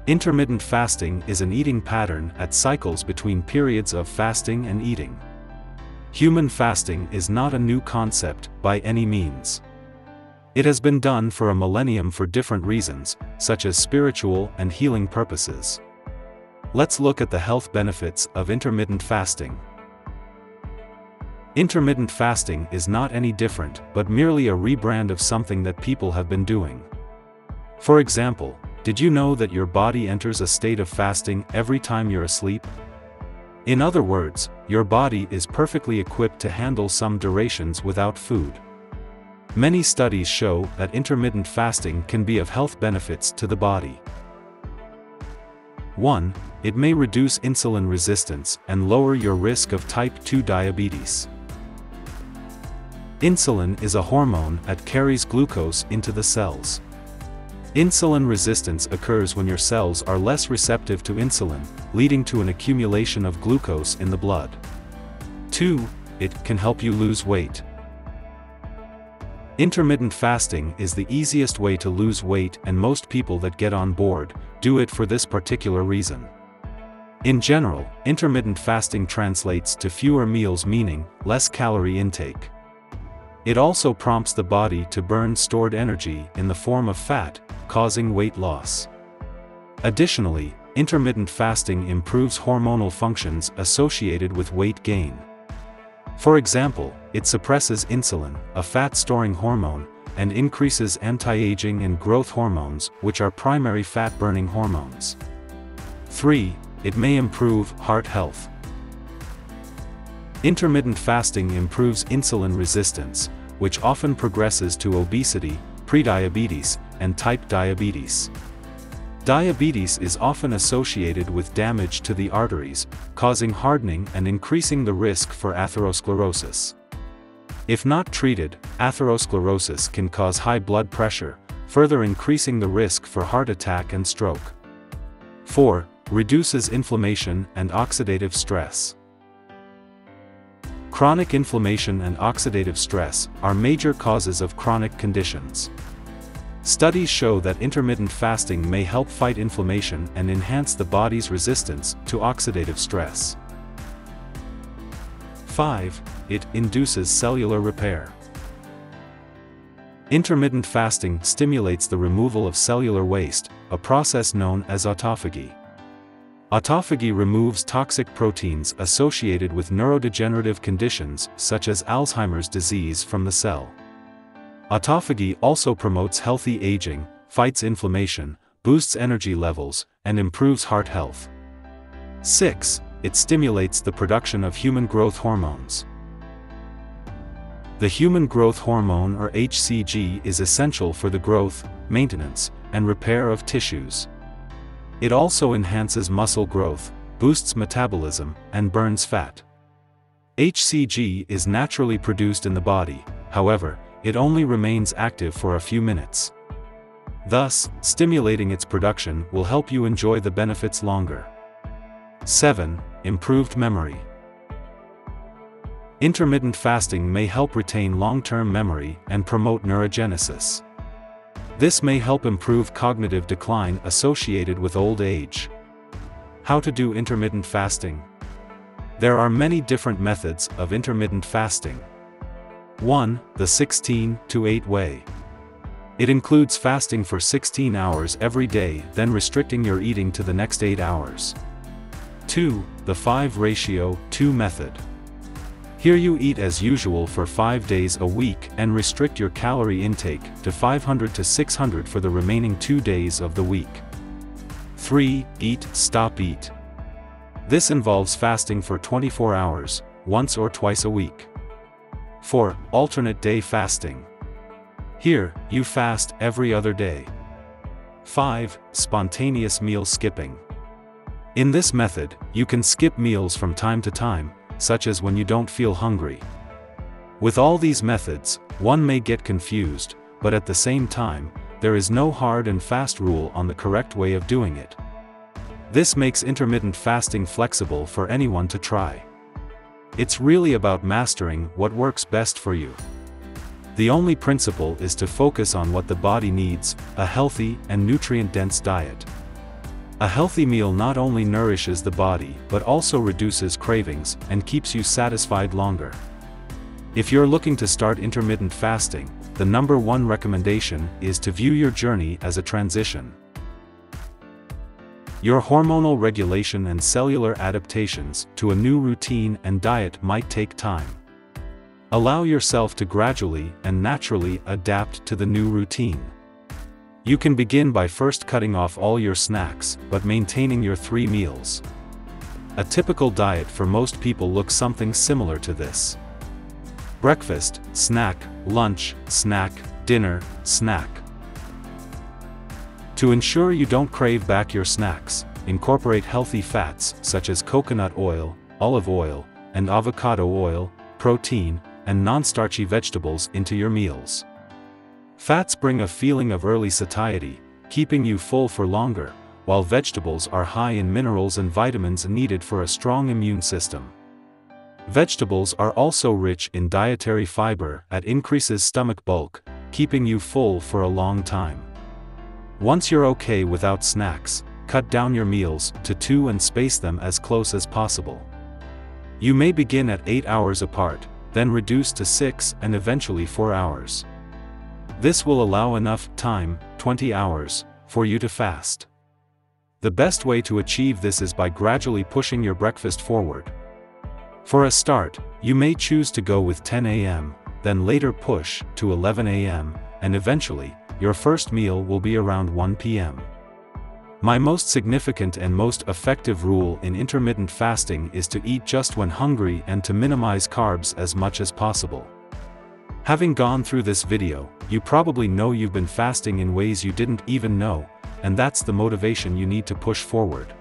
Intermittent fasting is an eating pattern that cycles between periods of fasting and eating. Human fasting is not a new concept by any means. It has been done for a millennium for different reasons, such as spiritual and healing purposes. Let's look at the health benefits of intermittent fasting. Intermittent fasting is not any different but merely a rebrand of something that people have been doing. For example, did you know that your body enters a state of fasting every time you're asleep? In other words, your body is perfectly equipped to handle some durations without food. Many studies show that intermittent fasting can be of health benefits to the body. 1. It may reduce insulin resistance and lower your risk of type 2 diabetes. Insulin is a hormone that carries glucose into the cells. Insulin resistance occurs when your cells are less receptive to insulin, leading to an accumulation of glucose in the blood. 2. It can help you lose weight. Intermittent fasting is the easiest way to lose weight, and most people that get on board do it for this particular reason. In general, intermittent fasting translates to fewer meals, meaning less calorie intake. It also prompts the body to burn stored energy in the form of fat, causing weight loss. Additionally, intermittent fasting improves hormonal functions associated with weight gain. For example, it suppresses insulin, a fat-storing hormone, and increases anti-aging and growth hormones, which are primary fat-burning hormones. 3. It may improve heart health. Intermittent fasting improves insulin resistance, which often progresses to obesity, prediabetes, and type diabetes. Diabetes is often associated with damage to the arteries, causing hardening and increasing the risk for atherosclerosis. If not treated, atherosclerosis can cause high blood pressure, further increasing the risk for heart attack and stroke. 4. Reduces inflammation and oxidative stress. Chronic inflammation and oxidative stress are major causes of chronic conditions. Studies show that intermittent fasting may help fight inflammation and enhance the body's resistance to oxidative stress. 5. It induces cellular repair. Intermittent fasting stimulates the removal of cellular waste, a process known as autophagy. Autophagy removes toxic proteins associated with neurodegenerative conditions such as Alzheimer's disease from the cell. Autophagy also promotes healthy aging, fights inflammation, boosts energy levels, and improves heart health. 6. It stimulates the production of human growth hormones. The human growth hormone, or HCG, is essential for the growth, maintenance, and repair of tissues. It also enhances muscle growth, boosts metabolism, and burns fat. HCG is naturally produced in the body, however, it only remains active for a few minutes. Thus, stimulating its production will help you enjoy the benefits longer. 7. Improved memory. Intermittent fasting may help retain long-term memory and promote neurogenesis. This may help improve cognitive decline associated with old age. How to do intermittent fasting? There are many different methods of intermittent fasting. 1. The 16-to-8 way. It includes fasting for 16 hours every day, then restricting your eating to the next 8 hours. 2. The 5:2 method. Here you eat as usual for 5 days a week and restrict your calorie intake to 500 to 600 for the remaining 2 days of the week. 3. Eat, stop, eat. This involves fasting for 24 hours, once or twice a week. 4. Alternate day fasting. Here, you fast every other day. 5. Spontaneous meal skipping. In this method, you can skip meals from time to time, such as when you don't feel hungry. With all these methods, one may get confused, but at the same time, there is no hard and fast rule on the correct way of doing it. This makes intermittent fasting flexible for anyone to try. It's really about mastering what works best for you. The only principle is to focus on what the body needs, a healthy and nutrient-dense diet. A healthy meal not only nourishes the body but also reduces cravings and keeps you satisfied longer. If you're looking to start intermittent fasting, the #1 recommendation is to view your journey as a transition. Your hormonal regulation and cellular adaptations to a new routine and diet might take time. Allow yourself to gradually and naturally adapt to the new routine. You can begin by first cutting off all your snacks but maintaining your 3 meals. A typical diet for most people looks something similar to this: breakfast, snack, lunch, snack, dinner, snack. To ensure you don't crave back your snacks, incorporate healthy fats such as coconut oil, olive oil, and avocado oil, protein, and non-starchy vegetables into your meals. Fats bring a feeling of early satiety, keeping you full for longer, while vegetables are high in minerals and vitamins needed for a strong immune system. Vegetables are also rich in dietary fiber that increases stomach bulk, keeping you full for a long time. Once you're okay without snacks, cut down your meals to 2 and space them as close as possible. You may begin at 8 hours apart, then reduce to 6 and eventually 4 hours. This will allow enough time, 20 hours, for you to fast. The best way to achieve this is by gradually pushing your breakfast forward. For a start, you may choose to go with 10 a.m., then later push to 11 a.m., and eventually, your first meal will be around 1 p.m. My most significant and most effective rule in intermittent fasting is to eat just when hungry and to minimize carbs as much as possible. Having gone through this video, you probably know you've been fasting in ways you didn't even know, and that's the motivation you need to push forward.